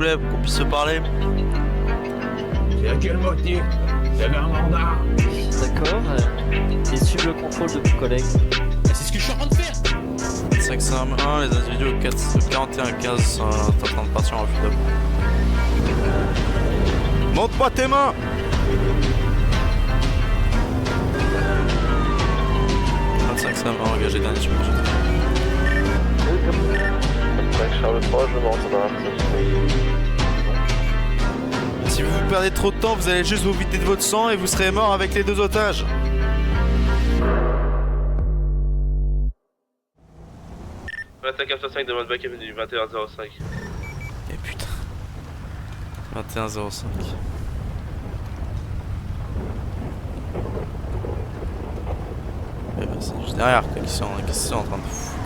plaît, pour qu'on puisse se parler. C'est à quel motif? Vous avez un mandat? D'accord. Et suivre le contrôle de mon collègue. C'est ce que je suis en train de faire. 551, les individus au 41-15 sont en train de partir en refus d'homme. Montre pas tes mains! Engagé dernier sur le projet. Charles 3, je me rends dans la Si vous perdez trop de temps, vous allez juste vous vider de votre sang et vous serez mort avec les 2 otages. Attaque After 5 demande backup du 21-05. Et putain. 21-05. Eh ben c'est juste derrière quoi, qu'est-ce qu'ils sont en train de foutre.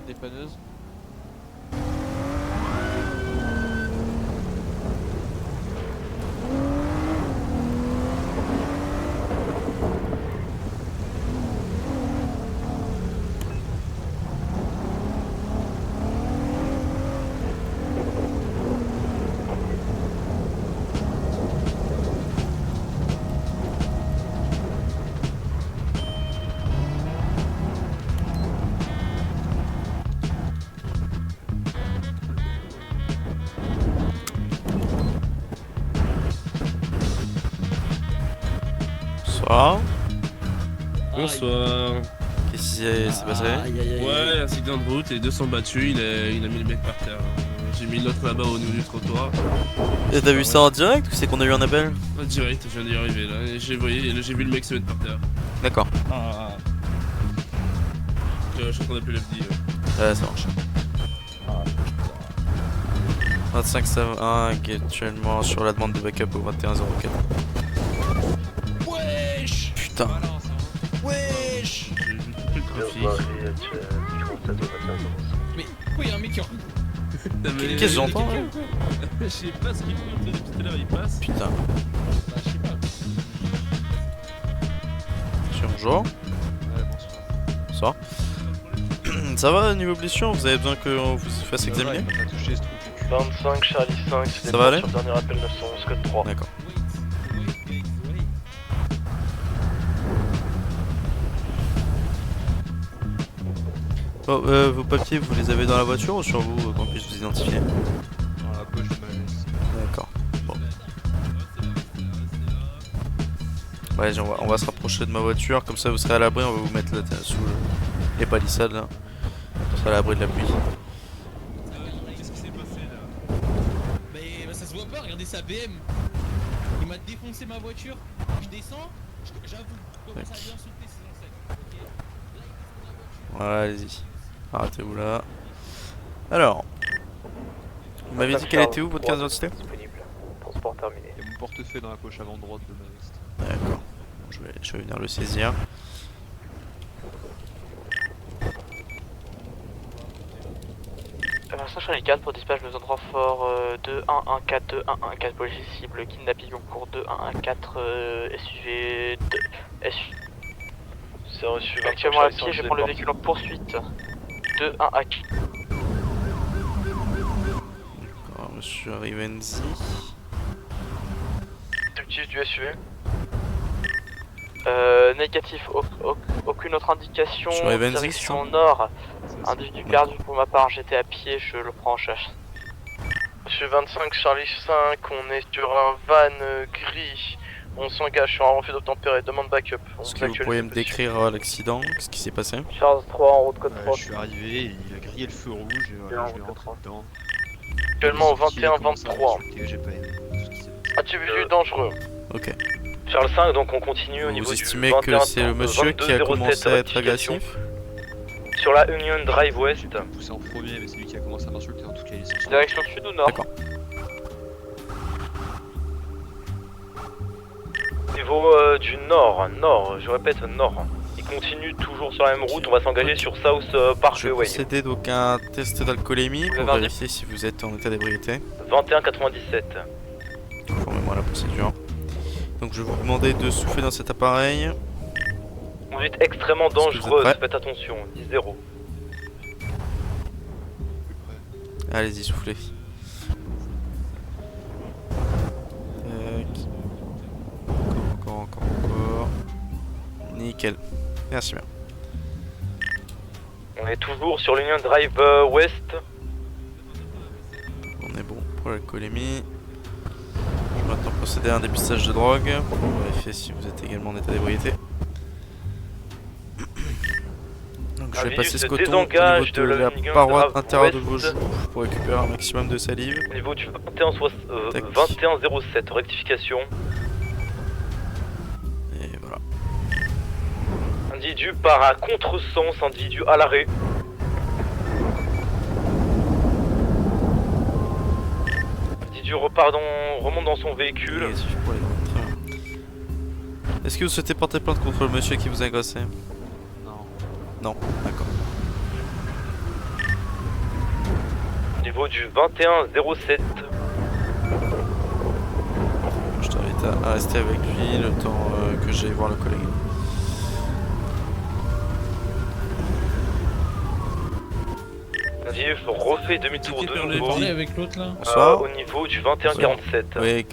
Dépanneuse. Bonsoir. Bonsoir. Qu'est-ce qui s'est passé? Ouais, accident de route, les deux sont battus, il a mis le mec par terre. J'ai mis l'autre là-bas au niveau du trottoir. Et t'as vu ça en direct ou c'est qu'on a eu un appel? Direct, je viens d'y arriver là, et j'ai vu le mec se mettre par terre. D'accord. Je suis en train d'appeler l'FD. Ouais, ça marche. 25-1 qui est actuellement sur la demande de backup au 21-04. Wesh. Putain. Wesh. J'ai vu tout le trafic. Mais pourquoi y'a un mec qui en... Qu'est-ce que j'entends là? Je sais pas ce qu'il faut, depuis tout à l'heure il passe. Putain. Bah je sais pas. Bonjour. Bonsoir. Ça va niveau blessure? Vous avez besoin qu'on vous fasse examiner? 25 Charlie 5, c'est ça va aller? sur le dernier appel 911 code 3. D'accord. Bon, vos papiers, vous les avez dans la voiture ou sur vous, qu'on puisse vous identifier? Dans la poche de ma veste. D'accord. Bon. Ouais, on va se rapprocher de ma voiture, comme ça vous serez à l'abri, on va vous mettre là, sous les palissades là. Vous serez à l'abri de la pluie. Qu'est-ce qui s'est passé là? Mais bah, ça se voit pas, regardez sa BM. Il m'a défoncé ma voiture. Je descends, j'avoue, je commence à lui insulter ses ancêtres. Ok. Là, il descend de la voiture. Voilà, allez-y. Arrêtez-vous là. Alors, vous m'avez dit qu'elle était où votre carte d'identité? Disponible. Transport terminé. Il y a mon portefeuille dans la poche avant droite de ma veste. D'accord. Bon, je vais venir le saisir. Vincent Charlie 4 pour dispatch besoin de renfort 2-1-1-4-2-1-1-4 police cible kidnapping en cours 2-1-1-4 SUV 2 SUV. C'est reçu 25 Actuellement à Charlie pied, 5, je prends le véhicule en poursuite 2-1-4. D'accord, monsieur Rivenzi. Objectif du SUV. Négatif, aucune autre indication. Sur Evansy, Direction ça nord. Individu perdu pour ma part, j'étais à pied, je le prends en charge. Monsieur 25 Charlie 5, on est sur un van gris. On s'engage sur un refus d'obtempérer, demande backup. Est-ce que vous pourriez me décrire l'accident? Qu'est-ce qui s'est passé? Charles 3 en route code 3. Je suis arrivé, il a grillé le feu rouge et voilà, je vais rentrer dedans. Actuellement au Il a commencé à 21-23. m'insulter, j'ai pas aimé tout ce qui s'est passé. Individu dangereux. Ok. Charles 5, donc on continue au Vous niveau estimez du que c'est le monsieur qui a commencé à être agressif? Sur la Union Drive West. J'ai pu me pousser en premier, mais c'est lui qui a commencé à m'insulter. En tout cas, il est sorti. Direction sud ou nord? D'accord. Niveau du nord, je répète nord. continue toujours sur la même route, on va s'engager sur South Je vais Parkway. procéder donc à un test d'alcoolémie pour avez un vérifier si vous êtes en état d'ébriété. 21,97. Conformément à la procédure. Donc je vais vous demander de souffler dans cet appareil. Conduite extrêmement Est-ce que vous êtes dangereuse, prêts? faites attention, 10-0. Allez-y, soufflez. Encore. Nickel. Merci bien. On est toujours sur l'Union Drive West. On est bon pour l'alcoolémie. Je vais maintenant procéder à un dépistage de drogue pour vérifier si vous êtes également en état d'ébriété. Donc je vais passer ce coton au niveau désengage de de la l'Union paroi Drive intérieure de West. vos joues pour récupérer un maximum de salive. Au niveau du Tac. 21,07, rectification. Et voilà. Individu part à contresens, individu à l'arrêt. Individu remonte dans son véhicule. Et si je pourrais- très bien. Est-ce que vous souhaitez porter plainte contre le monsieur qui vous a agressé? Non. Non, d'accord. Au niveau du 21,07. Je t'invite à rester avec lui le temps que j'aille voir le collègue. Individu refait demi-tour Ticket de par le nouveau. Parler avec l'autre là. Bonsoir. Au niveau du 21,47. Oui,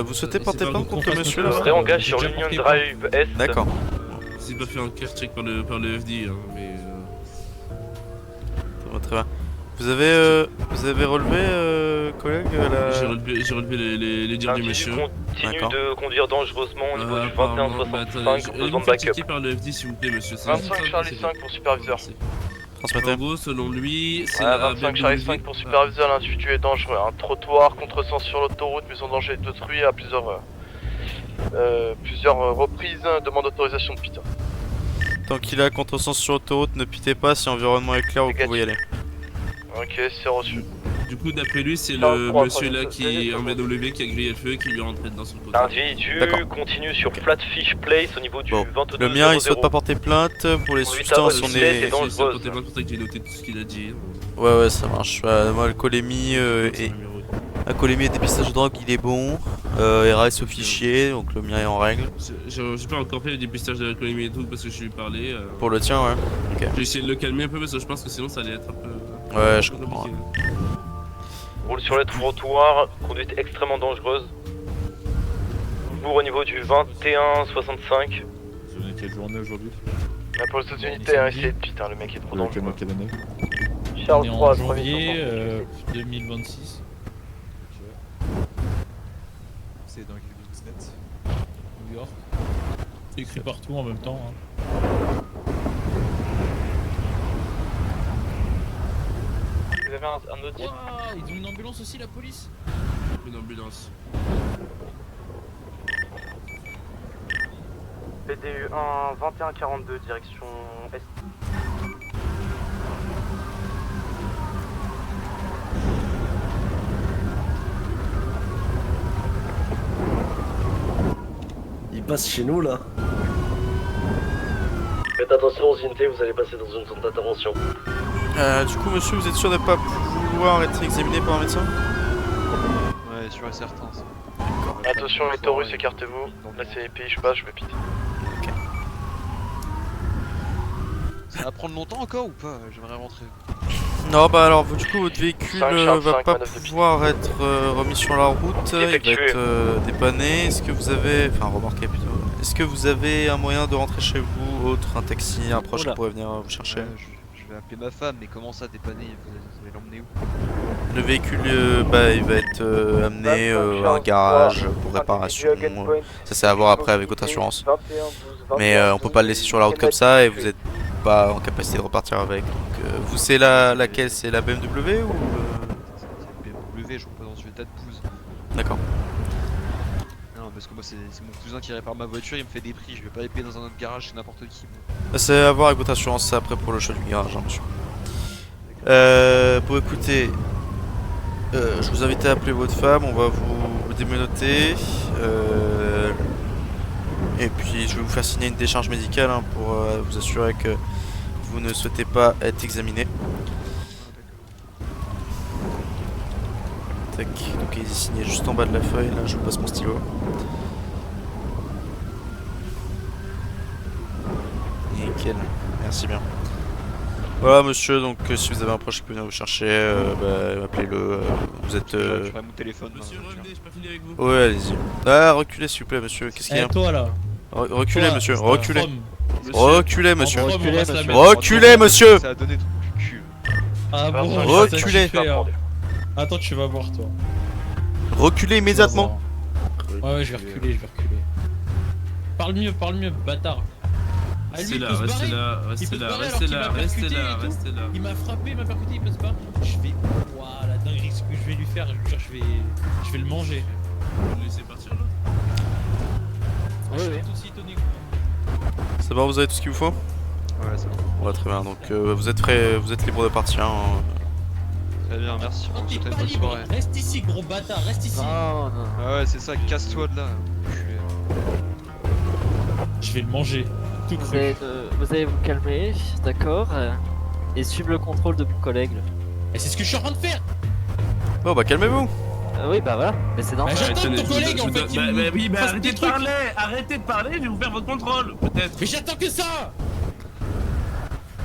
vous souhaitez C'est porter pas plainte beaucoup contre le qu'on fasse monsieur le là? tour. Réengage J'ai sur déjà l'Union porté Drive Est. D'accord. C'est pas fait un care check par le FD, hein, mais. Très bien. Vous avez relevé, collègue, la... J'ai relevé les dires du L'individu monsieur. continue D'accord. de conduire dangereusement au niveau du Apparemment, bah, 21,65, attendez, besoin de faites backup. checker par le FD s'il vous plaît, monsieur. c'est 25 juste Charlie c'est 5 pour superviseur. Merci. Transmettez. En gros, selon lui, c'est Ouais, la 25 Charlie 5 pour superviseur, l'individu est dangereux. Un trottoir, contresens sur l'autoroute, mise en danger d'autrui à plusieurs reprises, demande d'autorisation de pite. Tant qu'il est à contresens sur l'autoroute, ne pitez pas, si l'environnement est clair, vous Négatif. pouvez y aller. Ok, c'est reçu. Du coup, d'après lui, c'est Charles le 3, monsieur là qui est en troisième. BMW qui a grillé le feu et qui lui est rentré dedans sur le côté. L'individu D'accord. continue sur Flatfish Place au niveau du Bon, 22,00. Le mien, il souhaite pas porter plainte pour les On lui substances, tape on aussi, est... c'est dangereux. C'est côté pour ça que j'ai noté tout ce qu'il a dit. Ouais, ça marche. Moi, alcoolémie et... Alcoolémie et dépistage de drogue, il est bon. RS au fichier, donc le mien est en règle. J'ai pas encore fait le dépistage de l'alcoolémie et tout parce que je lui ai parlé. Pour le tien, ouais. Ok. J'ai essayé de le calmer un peu parce que je pense que sinon ça allait être un peu. Ouais, je comprends. compliqué. Roule sur les trottoirs, conduite extrêmement dangereuse. Toujours au niveau du 21,65. Vous avez quelle journée aujourd'hui? La police aux unités a essayé de putain, le mec est trop dangereux. Quelle année? On Charles est 3, en janvier 2026. C'est dans quelle ville vous êtes? New York. C'est écrit partout en même temps. Hein. Vous avez un autre Ouah, ils ont une ambulance aussi, la police. Une ambulance. PDU 1, 2142, direction Est. Il passe chez nous là. Faites attention aux unités, vous allez passer dans une zone d'intervention. Du coup, monsieur, vous êtes sûr de pas vouloir être examiné par un médecin? Ouais, sûr et certain. Ça. Attention les taurus, écartez-vous. Là c'est les pays, je passe, je vais piter. Ça va prendre longtemps encore ou pas? J'aimerais rentrer. Non, bah alors, du coup, votre véhicule 5, Charles va 5, pas manœuvre de pouvoir être remis sur la route, il va Effectué. être dépanné. Est-ce que vous avez... Enfin, remarqué plutôt. Est-ce que vous avez un moyen de rentrer chez vous, autre, un taxi, un proche qui Oula. pourrait venir vous chercher? Ouais, je vais appeler ma femme, mais comment ça dépanner? Vous allez l'emmener où? Le véhicule, il va être amené à un garage pour réparation. Ça, c'est à voir après avec votre assurance. Mais on peut pas le laisser sur la route comme ça et vous êtes pas en capacité de repartir avec. Donc, vous, c'est laquelle? C'est la BMW ou C'est BMW, je roule pas dans une état de pouce. D'accord. Non, parce que moi, c'est mon cousin qui répare ma voiture, il me fait des prix. Je vais pas les payer dans un autre garage chez n'importe qui. C'est à voir avec votre assurance, ça après pour le choix du garage, hein, monsieur. Pour écouter, je vous invite à appeler votre femme, on va vous démenoter. Et puis je vais vous faire signer une décharge médicale hein, pour vous assurer que vous ne souhaitez pas être examiné. Tac, donc il est signé juste en bas de la feuille, là je vous passe mon stylo. Nickel, merci bien. Voilà monsieur, donc si vous avez un proche qui peut venir vous chercher, appelez-le, vous êtes... Je ferai mon téléphone. Monsieur, revenez, j'ai pas fini avec vous. Ouais, allez-y. Ah, reculez s'il vous plaît monsieur, qu'est-ce qu'il y a? Toi là. Reculez Toi, monsieur, c'est un reculez. from. Reculez monsieur. En from, on va se la mettre. Reculez monsieur. Ça a donné tout le cul. Ah bon, Reculez. Attends, tu vas voir toi. Reculez immédiatement. Ouais, je vais reculer, Parle mieux, bâtard. Ah, lui, Restez il là, peut se restez barrer. là, Il restez peut se là, barrer alors restez qu'il là, m'a restez percuté là, et tout. restez là. Il m'a frappé, il m'a percuté, il peut se barrer. Je vais... Ouah, la dinguerie, ce que je vais lui faire, je veux dire, je vais le manger. Vous laissez partir l'autre. Je suis tout aussi étonné. C'est bon, vous avez tout ce qu'il vous faut? Ouais, c'est bon. Ouais, très bien, donc vous êtes prêts, vous êtes libre de partir. Hein. Très bien, merci. Non, On t'es se souhaite une pas bonne libre. soirée. Reste ici, gros bâtard, reste ici. Non, non. Ah ouais, c'est ça, casse-toi de là. Je vais le manger, tout Vous cru. allez vous calmer, d'accord, et suivre le contrôle de mon collègue. Et c'est ce que je suis en train de faire. Bon bah calmez-vous. Oui, bah voilà, mais c'est normal. Bah, j'attends Tenez, ton collègue en fait. oui, mais fasse arrêtez des de trucs. parler, arrêtez de parler, je vais vous faire votre contrôle, peut-être. Mais j'attends que ça.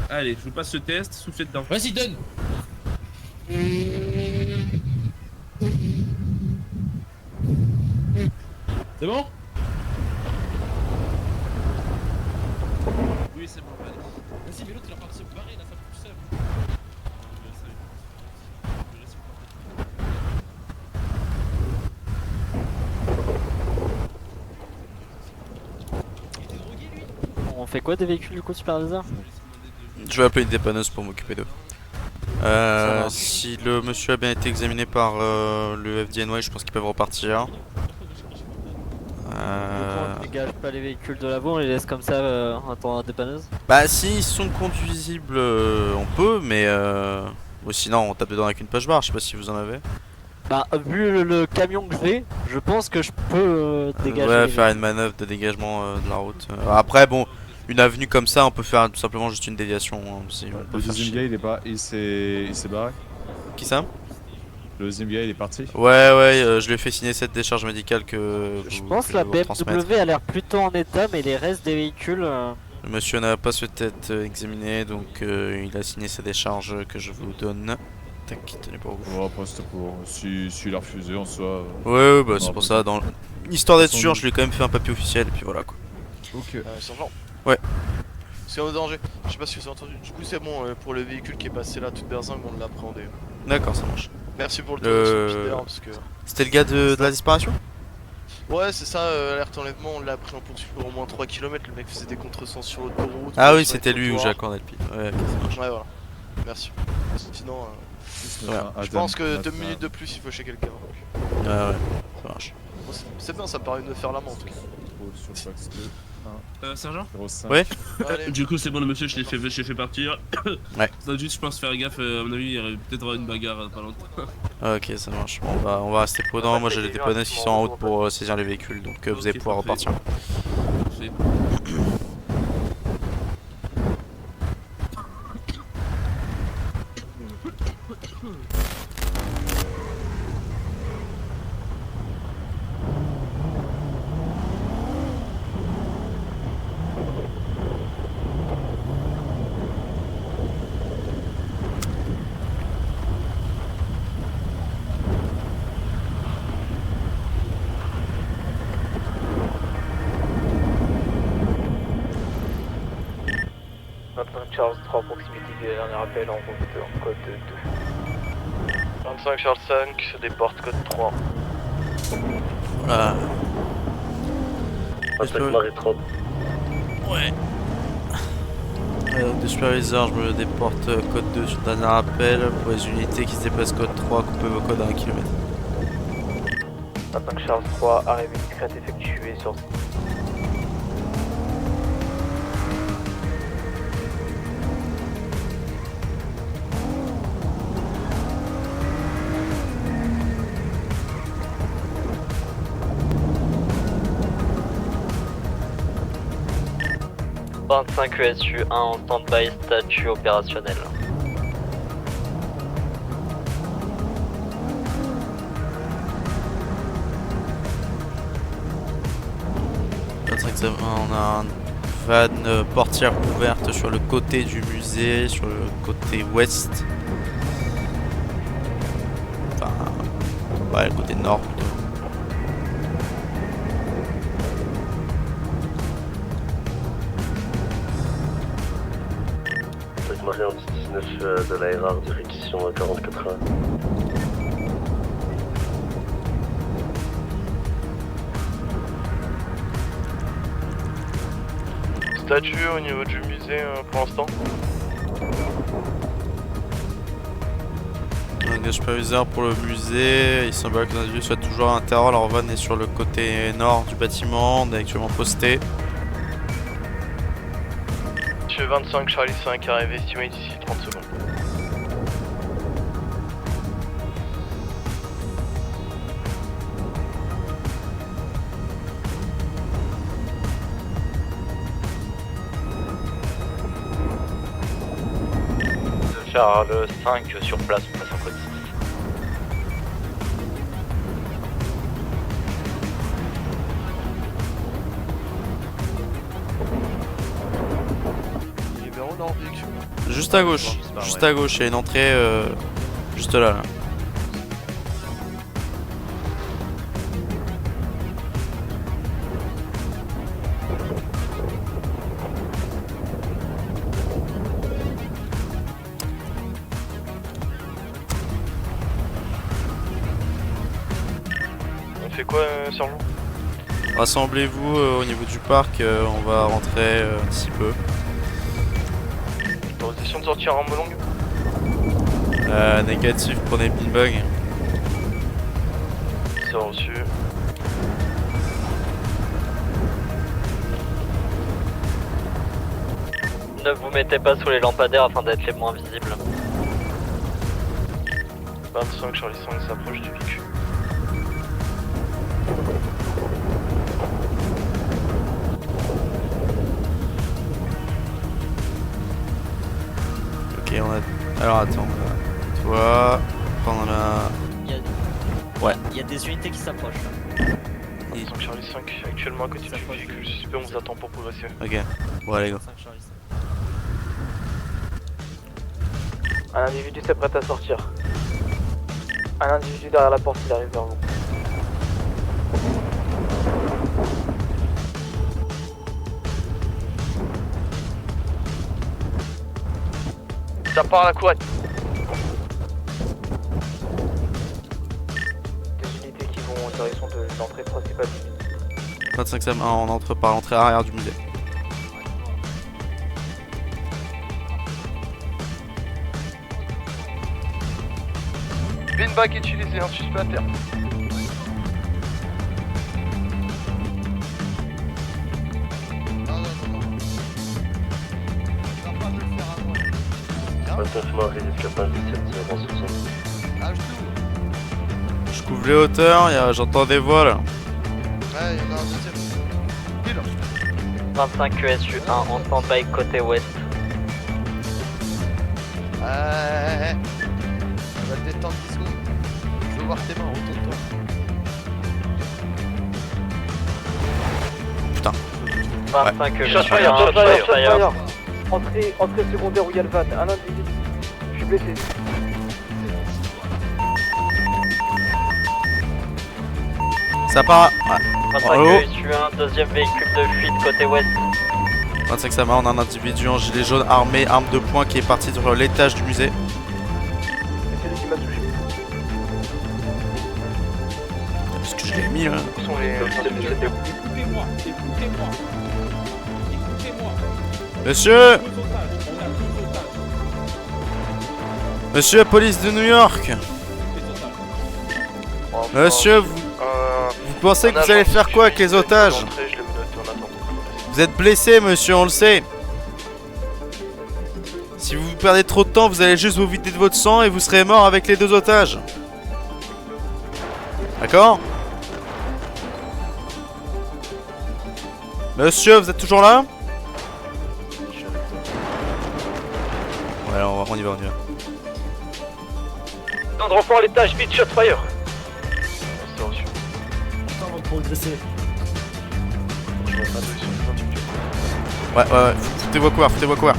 Allez, je vous passe ce test, soufflez dedans. Vas-y, donne. C'est bon? Oui, c'est bon, allez. Vas-y, mais l'autre il est en train de se barrer là, ça me pousse seul. Il était drogué lui? On fait quoi des véhicules du coup, superviseur? Je vais appeler une dépanneuse pour m'occuper d'eux. Si le monsieur a bien été examiné par le FDNY, je pense qu'ils peuvent repartir. On dégage pas les véhicules de l'avant, on les laisse comme ça en attendant la dépanneuse? Bah s'ils sont conduisibles, on peut, mais ou sinon on tape dedans avec une push bar, je sais pas si vous en avez. Bah vu le camion que j'ai, je pense que je peux dégager. Ouais, les faire une manœuvre de dégagement de la route. Après bon, une avenue comme ça, on peut faire tout simplement juste une déviation. Hein, si on peut Le faire deuxième chier. gars, il s'est barré. Qui ça? Le deuxième gars, il est parti. Ouais, je lui ai fait signer cette décharge médicale que Je vous- pense que que la je vais vous transmettre. BMW a l'air plutôt en état, mais les restes des véhicules... Le monsieur n'a pas souhaité être examiné, donc il a signé sa décharge que je vous donne. Tac, tenez pour vous. On va après, c'était pour. S'il a refusé en soi. Ouais, bah on c'est va pour pas- ça, dans histoire d'être façon, sûr, nous- je lui ai quand même fait un papier officiel, et puis voilà quoi. Ok. Sergent. Ouais. C'est en danger. Je sais pas si vous avez entendu. Du coup, c'est bon pour le véhicule qui est passé là, toute berzingue, on l'a appréhendé. D'accord, ça marche. Merci pour le tour de ce parce que. C'était le gars de la disparition? Ouais, c'est ça, alerte enlèvement, on l'a pris en poursuite pour au moins 3 km. Le mec faisait des contresens sur l'autoroute. Ah oui, sur les c'était lui où trottoirs. j'ai accordé le pit. Ouais, ok, ça marche. Ouais, voilà. Merci. Sinon, Voilà. je pense que 2 minutes de plus, il faut chez quelqu'un. Ouais, ça marche. Bon, c'est bien, ça me paraît de faire la main en tout cas. Sergent? Ouais. Du coup, c'est bon, le monsieur, je l'ai fait partir. Ouais. Ça doit juste, je pense, faire gaffe. À mon avis, il y aurait peut-être avoir une bagarre pas longtemps. Ok, ça marche. Bon, on va rester prudent. Moi j'ai les dépanneuses qui sont en route pour saisir les véhicules, donc vous allez pouvoir parfait. repartir. Parfait. Charles 3, proximité du dernier appel en route en code 2. 25 Charles 5, des portes code 3. Voilà. Attaque Marie 30. Ouais. Donc de superviseur, je me déporte code 2 sur le dernier appel pour les unités qui se déplacent code 3, coupez vos codes à 1 km. 25 Charles 3, arrivée discrète effectuée sur... 25 ESU 1 en stand-by, statut opérationnel. On a une van portière ouverte sur le côté du musée, sur le côté ouest. Enfin, ouais, le côté nord plutôt. Marion 19 de la RR, direction 44 heures. Statue au niveau du musée pour l'instant. Langage superviseur pour le musée, il semblerait que les individus soient toujours à l'intérieur, leur van est sur le côté nord du bâtiment, on est actuellement posté. Monsieur 25 Charlie 5 arrivé estimé d'ici 30 secondes. Charles 5 sur place, on passe en code 6. Numéro dans le véhicule. Juste à gauche, juste à gauche, il y a une entrée juste là. On fait quoi, sergent? Rassemblez-vous au niveau du parc, on va rentrer d'ici peu. Autorisation de sortir en longue. Négatif, prenez beanbag. C'est reçu. Ne vous mettez pas sous les lampadaires afin d'être les moins visibles. 25 Charlie 5 s'approche du véhicule. Ok, on a... Alors attends, toi, prendre la... Ouais. Il y a des unités qui s'approchent. 25 Charlie 5 actuellement à côté du véhicule suspect, on vous attend pour progresser. Ok, bon allez go. Un individu s'apprête à sortir. Un individu derrière la porte, il arrive vers vous. Ça part à la couette. Des unités qui vont en direction de l'entrée principale du musée. 25 Sam 1, on entre par l'entrée arrière du musée. Beanbag utilisé, un suspect à terre. Je couvre les hauteurs, j'entends des voix là. Ouais, il y en a un deuxième. Pile. 25 ESU 1 en stand-by côté ouest. Ouais. On va te détendre 10 secondes. Je veux voir tes mains, retourne-toi. Putain. 25 ESU 1 Shotfire. Entrée secondaire où il y a le van. Un individu. Je suis blessé. Ça part. 25 Allô ESU 1, deuxième véhicule de fuite côté ouest. 25 Sam 1, on a un individu en gilet jaune armé, arme de poing qui est parti sur l'étage du musée. C'est celui qui m'a touché. Parce que je l'ai mis là. Où sont les... Écoutez-moi, écoutez-moi. Écoutez-moi. Monsieur Deux otages, on a deux otages. Monsieur police de New York. Des otages. Monsieur, vous pensez que vous allez faire quoi avec les otages? Vous êtes blessé, monsieur, on le sait. Si vous perdez trop de temps, vous allez juste vous vider de votre sang et vous serez mort avec les deux otages. D'accord? Monsieur, vous êtes toujours là? Allez, on y va, on y va. Dans de renfort à l'étage, vite, shot fire. C'est reçu. Attends, on va progresser. Ouais, foutez-vous couvert, foutez-vous couvert.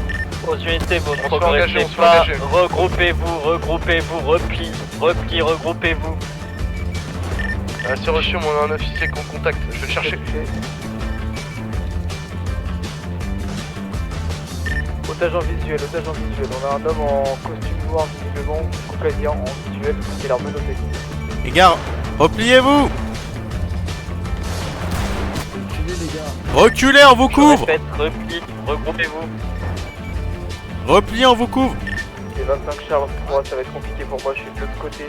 Aux unités, vous ne On se fait progressez engager, on se fait pas. engager. Regroupez-vous, repli, regroupez-vous. C'est reçu, on a un officier qu'on contacte, je vais le chercher. Otage en visuel, on a un homme en costume noir visiblement, caucasien en visuel, qui est leur menotté. Les gars, repliez-vous. Reculez, les gars. Reculez, on vous couvre. Répète, repli, regroupez-vous. Repliez, on vous couvre. C'est 25 Charles 3, ça va être compliqué pour moi, je suis de l'autre côté,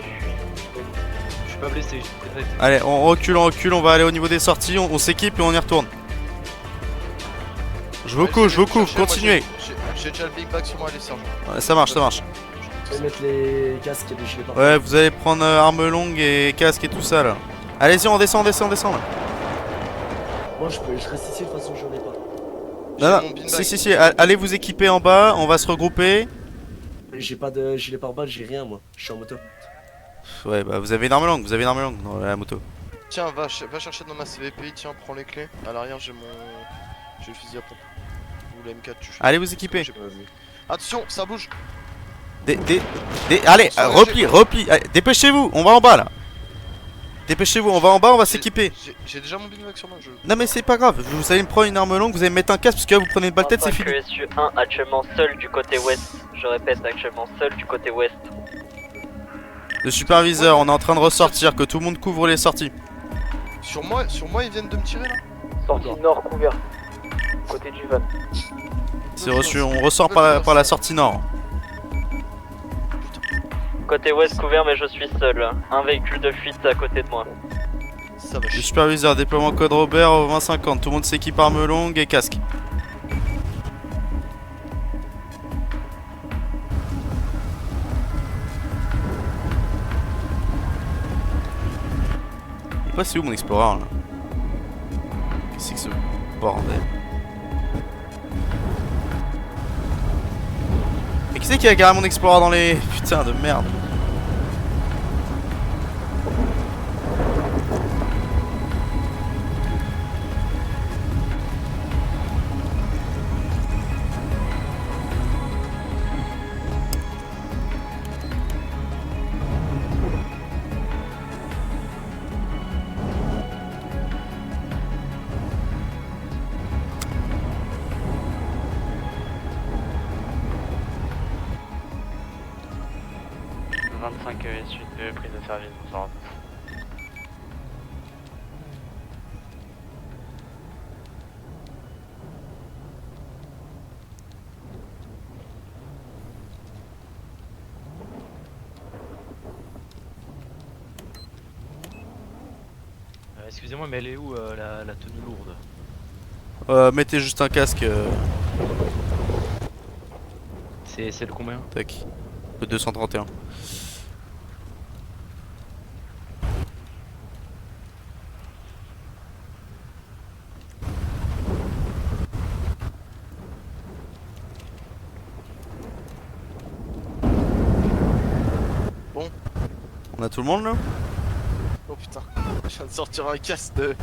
Je suis pas blessé, je suis Allez, on recule, on va aller au niveau des sorties, on s'équipe et on y retourne. Je vous couvre, continuez. J'ai déjà le big bag sur moi, allez, sergent. Ouais, ça marche. Je vais mettre les casques et les gilets par Ouais, vous allez prendre arme longue et casque et tout ça là. Allez-y, on descend là. Moi, je reste ici, de toute façon, j'en ai pas. Non, si, allez vous équiper en bas, on va se regrouper. J'ai pas de gilet pare-balles, j'ai rien, moi. Je suis en moto. Ouais, bah vous avez une arme longue dans la moto. Tiens, va chercher dans ma CVPI, tiens, prends les clés. À l'arrière, j'ai le fusil à pompe. Ou la M4, tu Allez vous équiper. Attention, ça bouge. Allez, repli, allez, dépêchez-vous, on va en bas là. Dépêchez-vous, on va en bas, on va s'équiper. J'ai déjà mon big bag sur moi, Non mais c'est pas grave, vous allez me prendre une arme longue, vous allez me mettre un casque parce que là vous prenez une balle tête, c'est fini. SU 1 actuellement seul du côté ouest. Je répète, actuellement seul du côté ouest. Le superviseur, on est en train de ressortir, que tout le monde couvre les sorties. Sur moi, ils viennent de me tirer là. Sortie nord couvert. Côté du van. C'est reçu, on ressort par la sortie nord. Côté ouest couvert, mais je suis seul. Un véhicule de fuite à côté de moi. Ça va Le chier. superviseur, déploiement code Robert au 2050, tout le monde s'équipe arme longue et casque. Je sais pas c'est où mon Explorer là. Qu'est-ce que c'est que ce bordel? Mais qui c'est qui a garé mon Explorer dans les... Putain de merde. Suite de prise de service, bonsoir. Excusez-moi, mais elle est où la tenue lourde? Mettez juste un casque. C'est le combien? Tac. Le 231. Bon. On a tout le monde là? Oh putain, je viens de sortir un casque de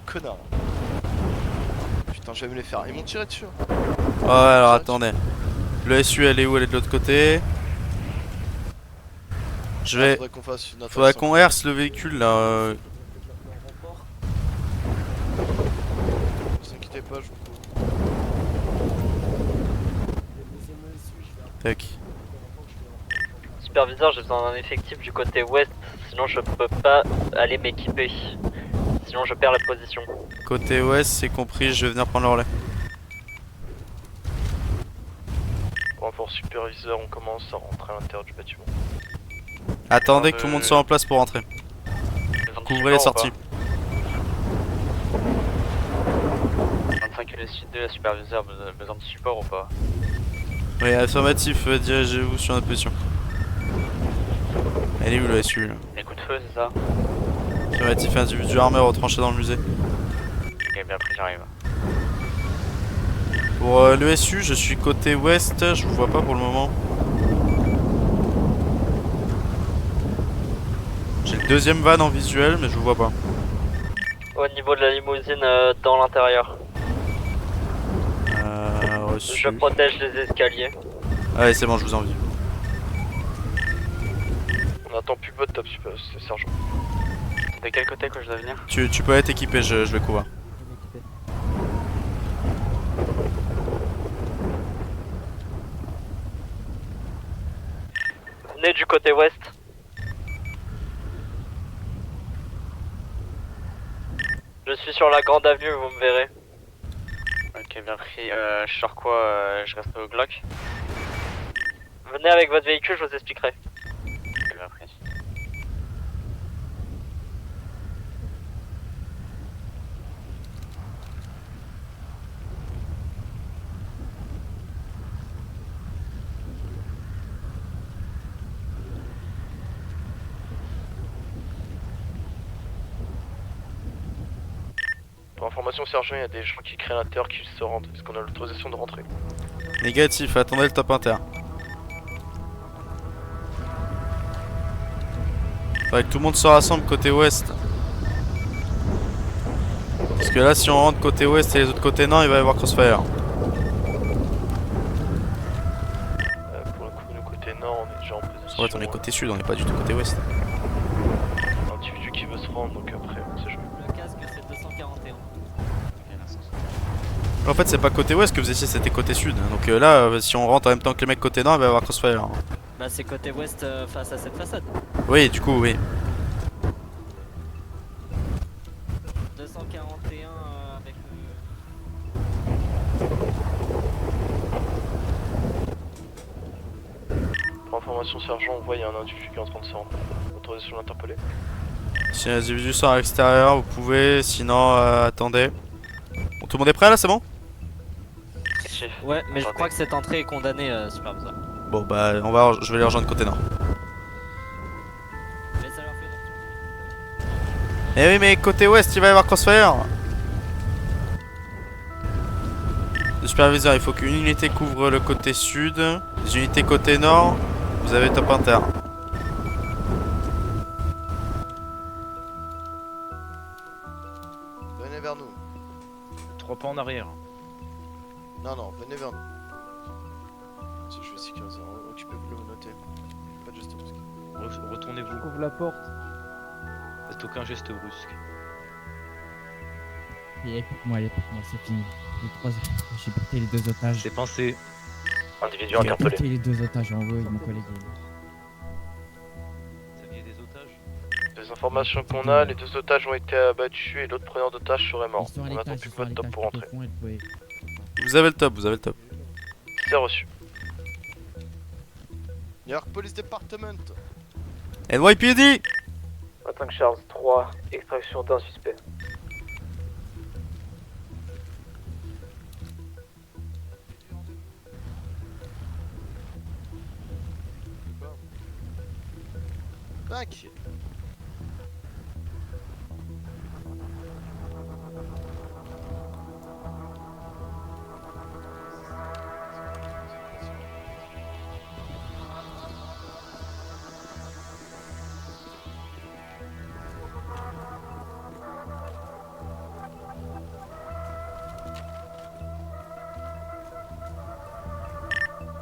connard. Putain, je vais me les faire. Ils m'ont tiré dessus. Ouais, alors attendez. Le SU elle est où? Elle est de l'autre côté. Je vais... Faudrait qu'on fasse une attaque. Faudrait qu'on herse le véhicule là. Ne vous inquiétez pas, je vous... Tac. Superviseur, j'ai besoin d'un effectif du côté ouest, sinon je peux pas aller m'équiper. Sinon je perds la position. Côté ouest, c'est compris, je vais venir prendre le relais. Rapport superviseur, on commence à rentrer à l'intérieur du bâtiment. Attendez que tout le monde soit en place pour rentrer. Couvrez les sorties. 25 et le sud de la superviseur, besoin de support ou pas? Oui, affirmatif, dirigez-vous sur notre position. Elle est où le SU là? Les coups de feu, c'est ça? Affirmatif, individu armé retranché dans le musée. Ok, bien pris, j'arrive. Pour l'ESU, je suis côté ouest, je vous vois pas pour le moment. J'ai le deuxième van en visuel, mais je vous vois pas. Au niveau de la limousine, dans l'intérieur. Reçu. Je protège les escaliers. Allez, c'est bon, je vous envie. On attend plus votre top, c'est sergent. De quel côté que je dois venir? Tu peux être équipé, je vais couvrir. Venez du côté ouest. Je suis sur la grande avenue, vous me verrez. Ok, bien pris. Je sors quoi? Je reste au Glock. Venez avec votre véhicule, je vous expliquerai. Ok, bien pris. Pour information, sergent, il y a des gens qui créent à l'intérieur qui se rendent. Est-ce qu'on a l'autorisation de rentrer? Négatif, attendez le top inter. Faudrait que tout le monde se rassemble côté ouest. Parce que là, si on rentre côté ouest et les autres côtés nord, il va y avoir crossfire. Pour le coup, nous côté nord, on est déjà en position. En fait, on est côté sud, on n'est pas du tout côté ouest. Un individu qui veut se rendre, donc après, on sait jamais. Le casque c'est 241. En fait, c'est pas côté ouest que vous étiez, c'était côté sud. Donc là, si on rentre en même temps que les mecs côté nord, il va y avoir crossfire. Bah c'est côté ouest face à cette façade. Oui, du coup, oui. 241 avec Pour information, sergent, on voit il y a un individu qui est en train de se rendre. Autorisation de l'interpeller. Si un individu sort à l'extérieur, vous pouvez. Sinon, attendez. Bon, tout le monde est prêt là, c'est bon? Ouais, mais je crois que cette entrée est condamnée, superviseur. Bon, bah, je vais les rejoindre côté nord. Mais ça leur fait Eh oui, mais côté ouest, il va y avoir crossfire. Le superviseur, il faut qu'une unité couvre le côté sud. Les unités côté nord, vous avez top inter. Venez vers nous. 3 pas en arrière. Non, non, venez vers nous. Si je vais sécuriser, occupez-vous de le noter. Pas de geste brusque. Retournez-vous. Ouvre la porte. Faites aucun geste brusque. Écoute-moi, c'est fini. J'ai porté les 2 otages. C'est pensé. Individu J'ai interpellé. porté les 2 otages en haut et mon collègue. Vous aviez des otages? Les informations qu'on a, les 2 otages ont été abattus et l'autre preneur d'otages serait mort. Ils sont à On attend l'étage, plus ils que sont à votre top l'étage pour tout au rentrer. fond et vous pouvez- Vous avez le top, vous avez le top. C'est reçu. New York Police Department. NYPD! Attaque Charles 3, extraction d'un suspect. Back.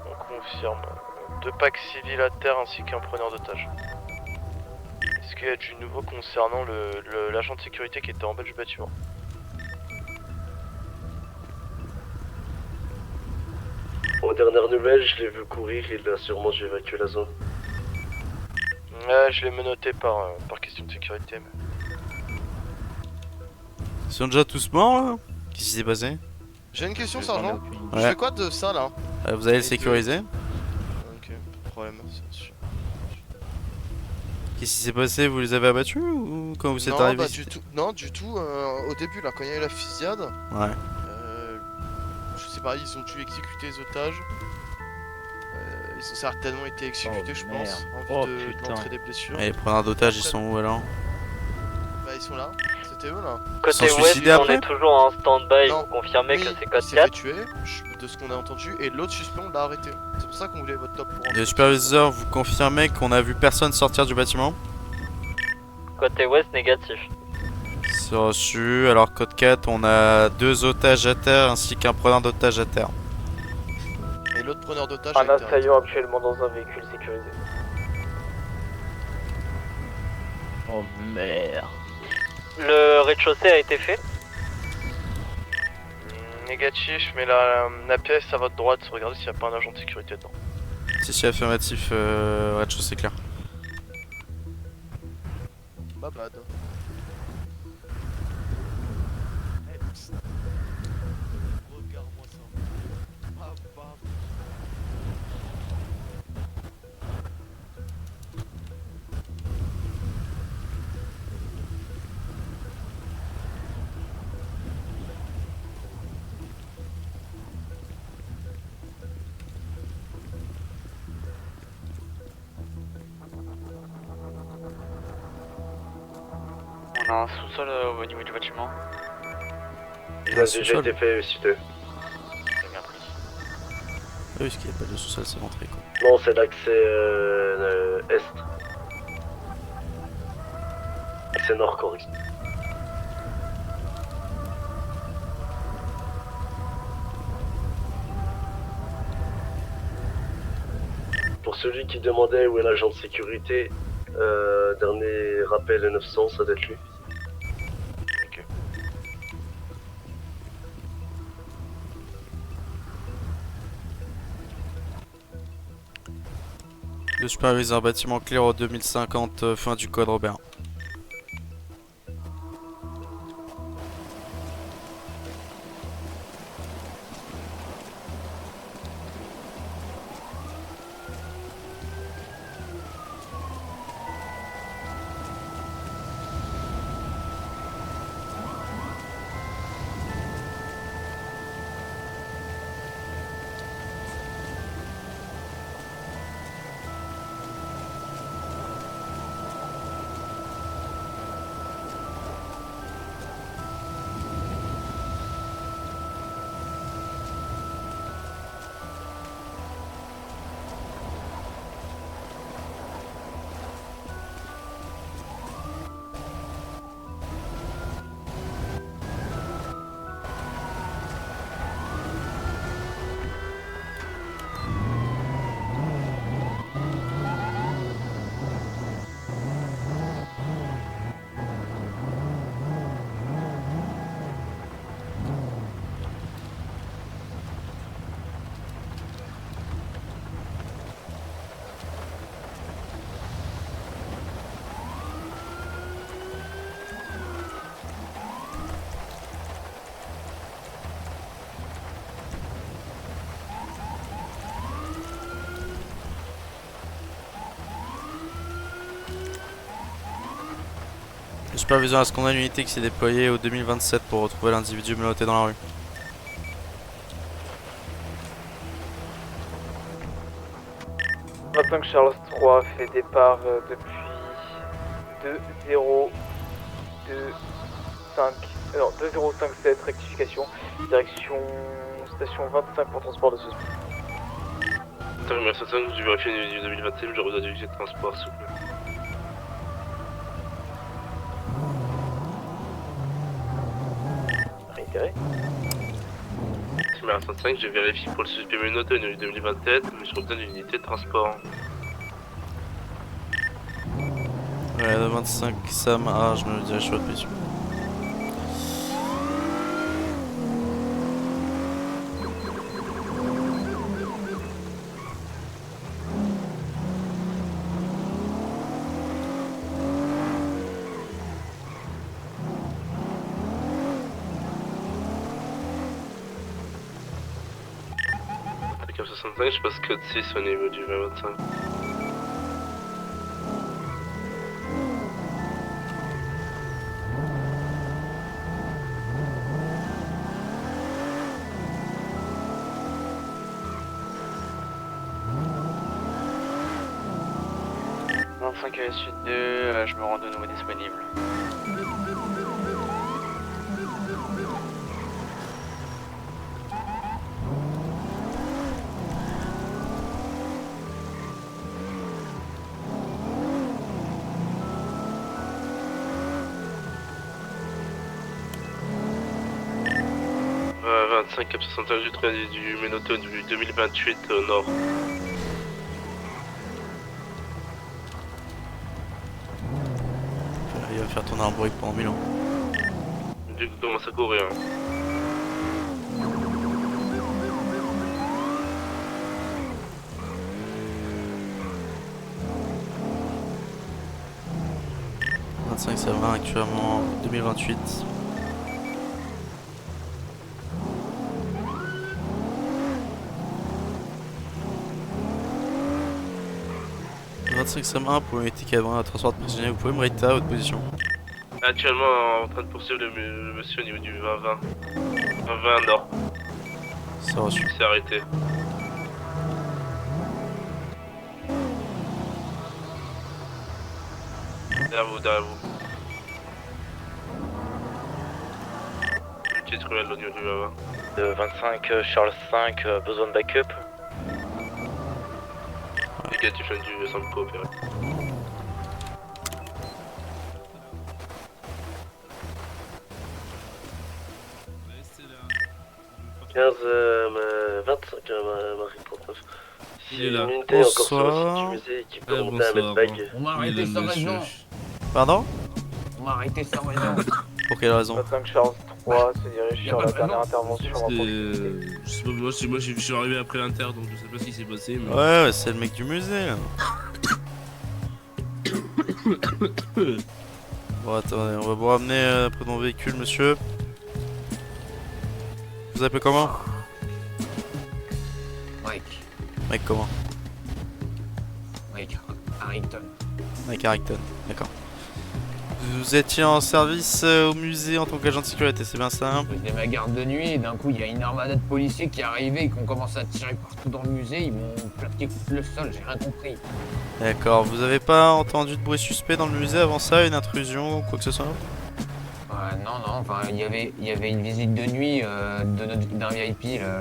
On confirme. 2 packs civils à terre ainsi qu'un preneur d'otages. Est-ce qu'il y a du nouveau concernant l'agent de sécurité qui était en bas du bâtiment? Aux dernières nouvelles, je l'ai vu courir, il a sûrement dû évacuer la zone. Ouais, je l'ai menotté par question de sécurité. Mais... Ils sont déjà tous morts là? Qu'est-ce qui s'est passé? J'ai une question, sergent. Je Ouais. fais quoi de ça là? Vous allez le sécuriser. Ok, pas de problème, c'est sûr. Qu'est-ce qui s'est passé? Vous les avez abattus ou quand vous êtes Non, arrivé? bah du tout. Non, du tout. Au début, là, quand il y a eu la fusillade, Ouais. je sais pas, ils ont dû exécuter les otages. Ils ont certainement été exécutés, je pense, en vue de l'entrée des blessures. Et les preneurs d'otages, ils sont où alors? Bah, ils sont là, c'est RTE là. Côté Sans ouest, suicider on après est toujours en stand-by, Non, vous confirmez lui, que c'est code il s'est fait 4. tuer, de ce qu'on a entendu, et l'autre suspect on l'a arrêté. C'est pour ça qu'on voulait votre top pour Le superviseur, vous confirmez qu'on a vu personne sortir du bâtiment? Côté ouest, négatif. C'est reçu. Alors code 4, on a 2 otages à terre ainsi qu'un preneur d'otages à terre. Et l'autre preneur d'otage Un a été arrêté. assaillant actuellement dans un véhicule sécurisé. Oh merde. Le rez-de-chaussée a été fait. Négatif, mais la pièce à votre droite, regardez s'il n'y a pas un agent de sécurité dedans. Si, affirmatif, rez-de-chaussée clair. Ma bad. Regarde-moi ça. Ma bad. On a un sous-sol au niveau du bâtiment. Il a déjà été fait cité. J'ai bien pris. Oui, parce qu'il n'y a pas de sous-sol, c'est l'entrée quoi. Non, c'est l'accès est. Accès nord, correct. Pour celui qui demandait où est l'agent de sécurité, dernier rappel 900, ça doit être lui. Ok. Le superviseur bâtiment clair au 2050, fin du code Robert. Le superviseur a scandé une unité qui s'est déployée au 2027 pour retrouver l'individu menotté dans la rue. « 25 Charles 3 fait départ depuis 2057, rectification, direction station 25 pour transport de suspect. Terminal 65, j'ai vérifié le 2027, je redonne du transport s'il vous plaît. Réitéré. Terminal 65, j'ai vérifié pour le suspect menotté au 2027, mais je redonne une unité de transport. Ouais, le 25 Sam A, je me dirige sur votre position. Cap 65, je passe code 6 au niveau du 2025. Suite 2, je me rends de nouveau disponible. 25 cap 68 du Ménoto du 2028 au nord. Il va faire tourner un bruit pendant 1000 ans. Du coup, commence à courir. Hein. Ça va actuellement 2028. .5 pour unité qui a un transport de prisonniers, vous pouvez me rater à votre position. Actuellement en train de poursuivre le monsieur au niveau du 20-20. 20-20 nord. C'est reçu. C'est arrêté. Derrière vous, derrière vous. Petite ruelle au niveau du 20-20. 25 Charles 5, besoin de backup. Négatif, je viens du centre coopéré. Euh, 25 Marie 39. Si Il est là. une unité encore sur le Bonsoir. site du musée qui peut monter à mettre bague. On m'a arrêté sans raison. Pardon? On m'a arrêté sans raison. Pour quelle raison? 25 Charles 3 se dirige sur la dernière intervention en Je sais pas, moi je suis arrivé après l'inter donc je sais pas ce qui s'est passé. Mais... Ouais, c'est le mec du musée là. Bon, attendez, on va vous ramener près de mon véhicule, monsieur. Vous appelez comment? Mike. Mike comment? Mike Harrington. Mike Harrington, d'accord. Vous étiez en service au musée en tant qu'agent de sécurité, c'est bien ça? Je faisais ma garde de nuit et d'un coup il y a une armada de policiers qui est arrivée et qui ont commencé à tirer partout dans le musée. Ils m'ont plaqué contre le sol, j'ai rien compris. D'accord, vous avez pas entendu de bruit suspect dans le musée avant ça, une intrusion ou quoi que ce soit? Non, enfin il y avait une visite de nuit d'un VIP là.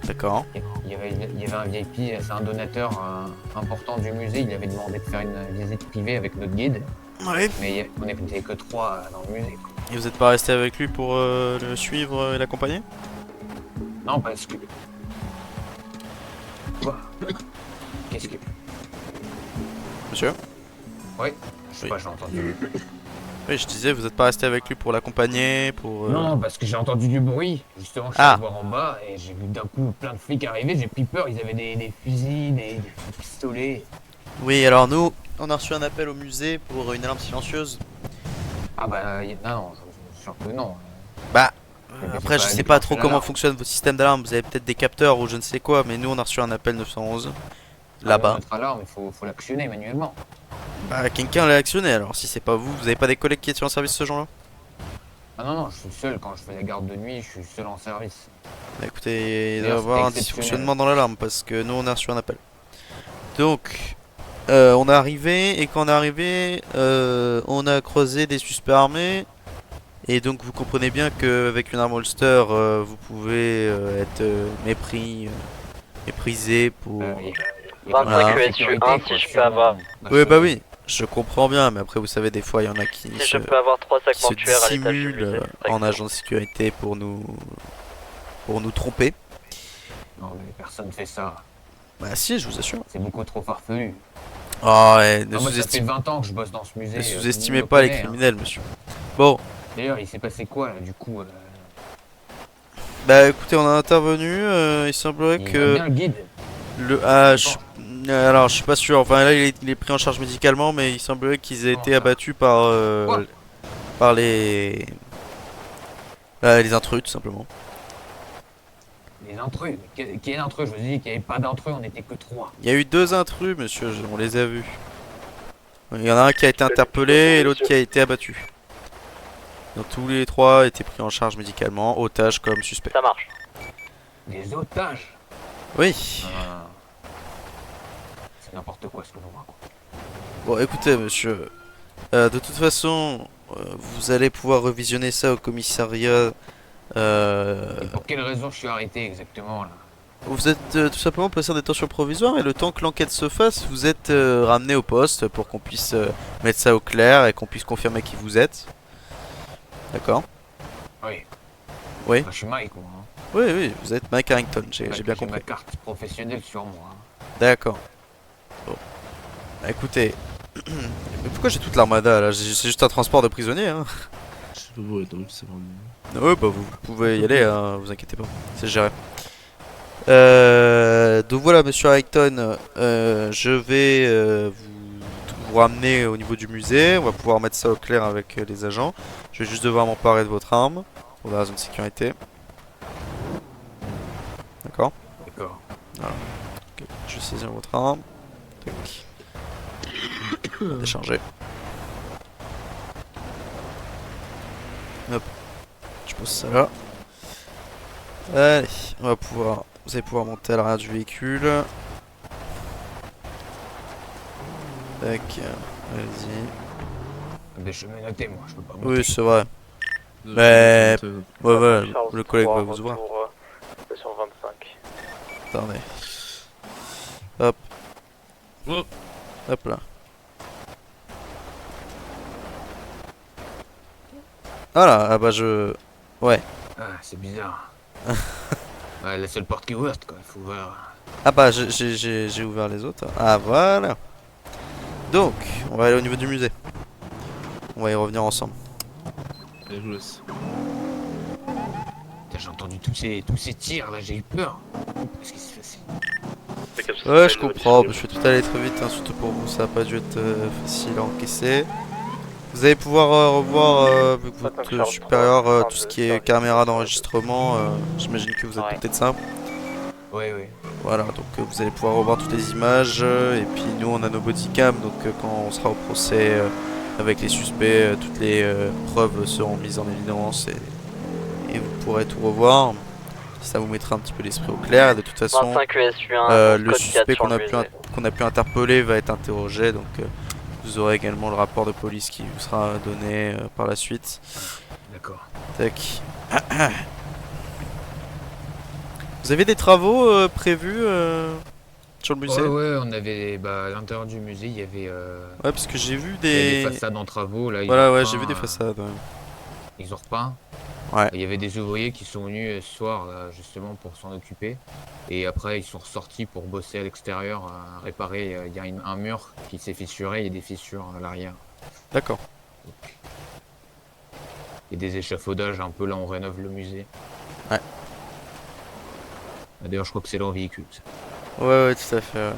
D'accord. Il y avait un VIP, c'est un donateur important du musée, il avait demandé de faire une visite privée avec notre guide. Ouais. Mais on n'était que 3 dans le musée. Et vous êtes pas resté avec lui pour le suivre et l'accompagner? Non, parce que... Quoi? Qu'est-ce que... Monsieur? Ouais, je sais pas, j'ai entendu. Oui, je disais, vous êtes pas resté avec lui pour l'accompagner, pour... Non, parce que j'ai entendu du bruit. Justement, je suis allé voir en bas et j'ai vu d'un coup plein de flics arriver. J'ai pris peur, ils avaient des fusils, des pistolets. Oui, alors nous, on a reçu un appel au musée pour une alarme silencieuse. Ah bah, non, je suis sûr que non. Bah, après je sais pas trop comment fonctionne votre système d'alarme, vous avez peut-être des capteurs ou je ne sais quoi, mais nous on a reçu un appel 911, là-bas. Notre alarme, il faut l'actionner manuellement. Bah, quelqu'un l'a actionné, alors si c'est pas vous, vous avez pas des collègues qui étaient en service ce jour-là? Ah non, je suis seul, quand je fais la garde de nuit, je suis seul en service. Bah écoutez, il doit y D'ailleurs, avoir un c'était dysfonctionnement dans l'alarme, parce que nous on a reçu un appel. Donc... on est arrivé, et quand on est arrivé, on a croisé des suspects armés. Et donc vous comprenez bien qu'avec une arme holster, vous pouvez être méprisé pour... 25 USU1 si je peux avoir... Oui bah oui, je comprends bien, mais après vous savez des fois il y en a qui Si je peux avoir 3 sacs se mortuaires à l'étage du dissimulent musée. en agent de sécurité pour nous tromper. Non mais personne fait ça. Bah si, je vous assure. C'est beaucoup trop farfelu. Oh ouais, ne moi, ça fait sous-estimez 20 ans que je bosse dans ce musée. sous-estimez pas les criminels, monsieur. Bon. D'ailleurs, il s'est passé quoi là du coup Bah écoutez, on a intervenu, il semblerait que... bien le guide. Alors je suis pas sûr, enfin là il est pris en charge médicalement, mais il semblerait qu'ils aient été abattus par les intrus tout simplement. Les intrus? Quel intrus? Je vous ai dit qu'il n'y avait pas d'intrus, on n'était que 3. Il y a eu 2 intrus, monsieur, on les a vus. Il y en a un qui a été interpellé et l'autre qui a été abattu. Donc tous les 3 étaient pris en charge médicalement, otages comme suspects. Ça marche. Des otages? Oui. C'est n'importe quoi ce que vous racontez. Bon écoutez monsieur, de toute façon, vous allez pouvoir revisionner ça au commissariat. Et pour quelle raison je suis arrêté exactement là? Vous êtes tout simplement placé en détention provisoire et le temps que l'enquête se fasse, vous êtes ramené au poste pour qu'on puisse mettre ça au clair et qu'on puisse confirmer qui vous êtes. D'accord? Oui. Oui. Bah, je suis Mike moi. Oui, oui, vous êtes Mike Harrington, j'ai bien J'ai ma compris. carte professionnelle sur moi. D'accord. Bon. Bah, écoutez, mais pourquoi j'ai toute l'armada là? C'est juste un transport de prisonniers, hein. Ouais, donc c'est vraiment. Ouais, bah vous pouvez y aller, hein, vous inquiétez pas, c'est géré. Donc voilà, monsieur Harrington, je vais vous ramener au niveau du musée. On va pouvoir mettre ça au clair avec les agents. Je vais juste devoir m'emparer de votre arme pour des raisons de sécurité. D'accord? D'accord. Voilà. Ok, je vais saisir votre arme. Tac. Décharger. Hop. Je pose ça là. Allez, on va pouvoir. Vous allez pouvoir monter à l'arrière du véhicule. Tac. Allez-y. Mais je vais noter, moi, je peux pas monter. Oui, c'est vrai. Mais. Ouais, ouais, le collègue va vous ouvrir. Station 25. Attendez. Hop. Oh. Hop là. Voilà, ah bah je... Ouais. Ah, c'est bizarre. Ouais, la seule porte qui est ouverte, quoi, il faut voir. Ah bah j'ai ouvert les autres. Ah voilà. Donc, on va aller au niveau du musée. On va y revenir ensemble. Allez, je vous laisse. Putain, j'ai entendu tous ces tirs, là, j'ai eu peur. Qu'est-ce qui s'est passé? Ouais, je comprends, je vais tout aller très vite, hein, surtout pour vous, ça va pas dû être facile à encaisser. Vous allez pouvoir revoir avec votre supérieur tout ce qui est caméra d'enregistrement, j'imagine que vous êtes peut-être ça. Oui, oui. Voilà, donc vous allez pouvoir revoir toutes les images, et puis nous on a nos bodycams, donc quand on sera au procès avec les suspects, toutes les preuves seront mises en évidence et vous pourrez tout revoir. Ça vous mettra un petit peu l'esprit au clair. De toute façon, 25 US1, le suspect qu'on a pu interpeller va être interrogé. Donc vous aurez également le rapport de police qui vous sera donné par la suite. D'accord. Tac. Vous avez des travaux prévus sur le musée? Ouais, on avait... Bah, à l'intérieur du musée, il y avait... Ouais, parce que j'ai vu il y des... avait des façades en travaux, là. Voilà, ouais, j'ai vu des façades. Ouais. Ils ont repeint. Ouais. Il y avait des ouvriers qui sont venus ce soir, là, justement, pour s'en occuper. Et après, ils sont ressortis pour bosser à l'extérieur, à réparer. Il y a un mur qui s'est fissuré, il y a des fissures à l'arrière. D'accord. Il y a des échafaudages, un peu là, on rénove le musée. Ouais. D'ailleurs, je crois que c'est leur véhicule, ça. Ouais, tout à fait. Ouais.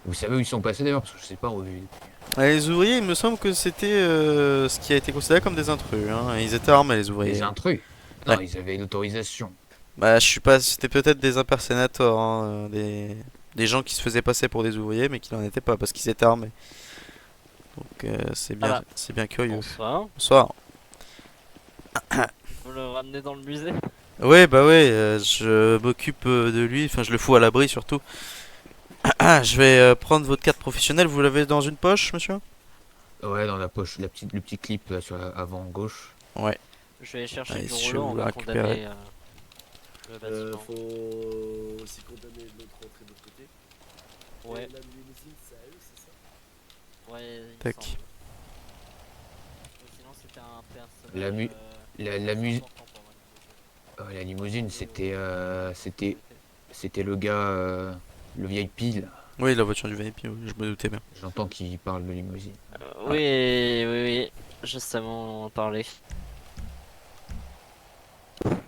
Vous savez où ils sont passés d'ailleurs? Parce que je sais pas où. Les ouvriers, il me semble que c'était ce qui a été considéré comme des intrus. Hein. Ils étaient armés, les ouvriers. Des intrus? Non, ouais. ils avaient l'autorisation. Bah, je suis pas. C'était peut-être des impersonators, hein, des gens qui se faisaient passer pour des ouvriers, mais qui n'en étaient pas parce qu'ils étaient armés. Donc c'est bien, bien curieux. Bonsoir. Bonsoir. Vous le ramenez dans le musée? Ouais, bah ouais, je m'occupe de lui, enfin je le fous à l'abri surtout. Je vais prendre votre carte professionnelle, vous l'avez dans une poche, monsieur? Ouais, dans la poche, le petit clip là, sur l'avant gauche. Ouais. Je vais aller chercher Allez, du si je rouleau, vous on la va récupérer. condamner le bâtiment. Faut aussi condamner l'autre entrée de l'autre côté. Ouais. Et la limousine, c'est à eux, c'est ça? Ouais, il Tac. semble. Sinon c'était un personnage... La limousine, c'était le gars, le VIP là. Oui, la voiture du VIP, oui, je me doutais bien. J'entends qu'il parle de limousine. Oui, justement, on en parlait.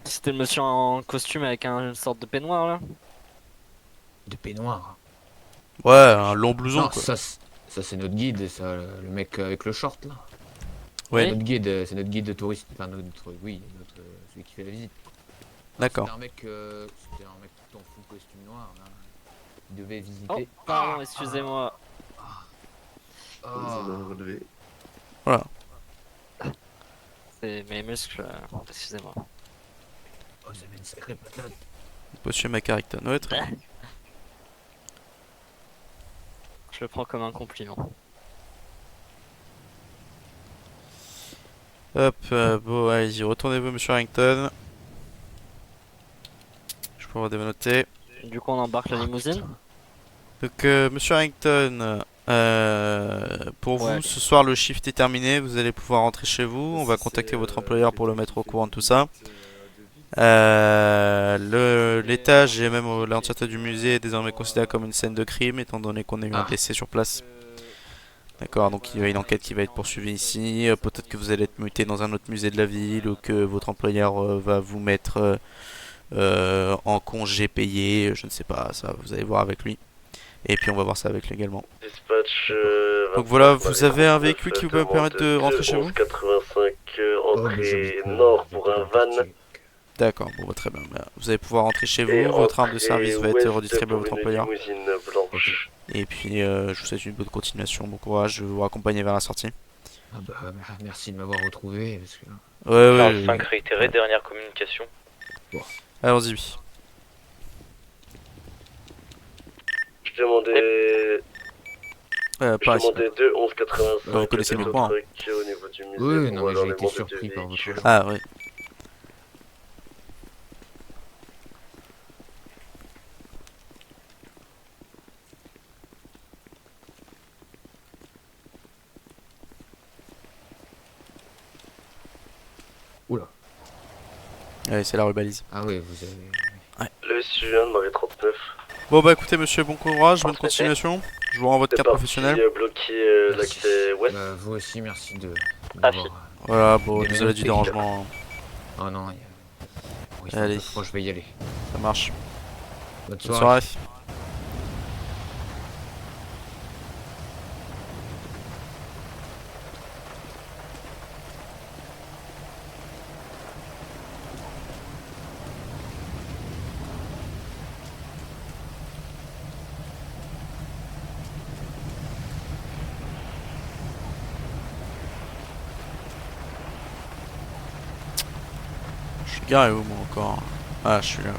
C'était le monsieur en costume avec une sorte de peignoir là. De peignoir? Ouais, un long blouson Non, quoi. ça c'est notre guide, ça, le mec avec le short là. Ouais. C'est notre guide de touriste, enfin celui qui fait la visite. D'accord. C'était un mec tout en full costume noir là. Il devait visiter. Oh, pardon, excusez-moi. Voilà. C'est mes muscles, excusez-moi. Oh, vous avez une sacrée patate. Monsieur McCarrington, ouais, très bien. Je le prends comme un compliment. Hop, bon, allez-y, retournez-vous, monsieur Harrington. Je peux redénoter. Du coup, on embarque la limousine. Donc, monsieur Harrington, pour vous, ce soir le shift est terminé, vous allez pouvoir rentrer chez vous. On va contacter votre employeur pour le mettre au courant de tout ça. L'étage et même l'entièreté du musée est désormais considéré comme une scène de crime étant donné qu'on a eu un blessé sur place. D'accord, donc il y a une enquête qui va être poursuivie ici. Peut-être que vous allez être muté dans un autre musée de la ville ou que votre employeur va vous mettre en congé payé. Je ne sais pas, ça vous allez voir avec lui. Et puis on va voir ça avec lui également. Dispatch, Donc voilà, vous avez un véhicule qui vous peut permettre de rentrer chez vous? 85, entrée nord pour un van. D'accord, bon bah, très bien. Bah, vous allez pouvoir rentrer chez Et vous, votre arme de service va être ouest redistribuée à pour votre une employeur. limousine blanche. Et puis je vous souhaite une bonne continuation, bon courage, je vais vous accompagner vers la sortie. Ah bah, merci de m'avoir retrouvé. Parce que... Ouais, 5 réitéré, dernière communication. Bon. Allons-y, oui. Je demandais... Pas ici. Je demandais 2 11 85. Vous connaissez mieux que moi, hein. Au niveau du musée. Oui, pour non mais alors j'ai les été membres surpris de par votre véhicule. Ah oui. Oula. Ouais, c'est la rue Balise. Ah oui, vous avez... Ouais. Le suivant, Marie 39. Bon bah écoutez monsieur, bon courage, bonne continuation. Je vous rends votre carte professionnelle. Bloqué l'accès ouest. Bah, vous aussi, merci de... Voilà, bon désolé du dérangement. Oh non, il y a... Oui, Allez. je vais y aller. Ça marche. Bonne Bonne soirée. soirée. Je suis garé où moi encore? Ah, je suis là.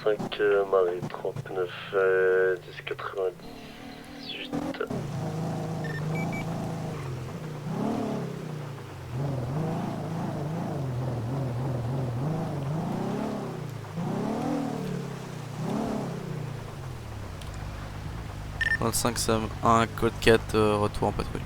Putain. Marie 39 1098. Sam 1, code 4, retour en patrouille.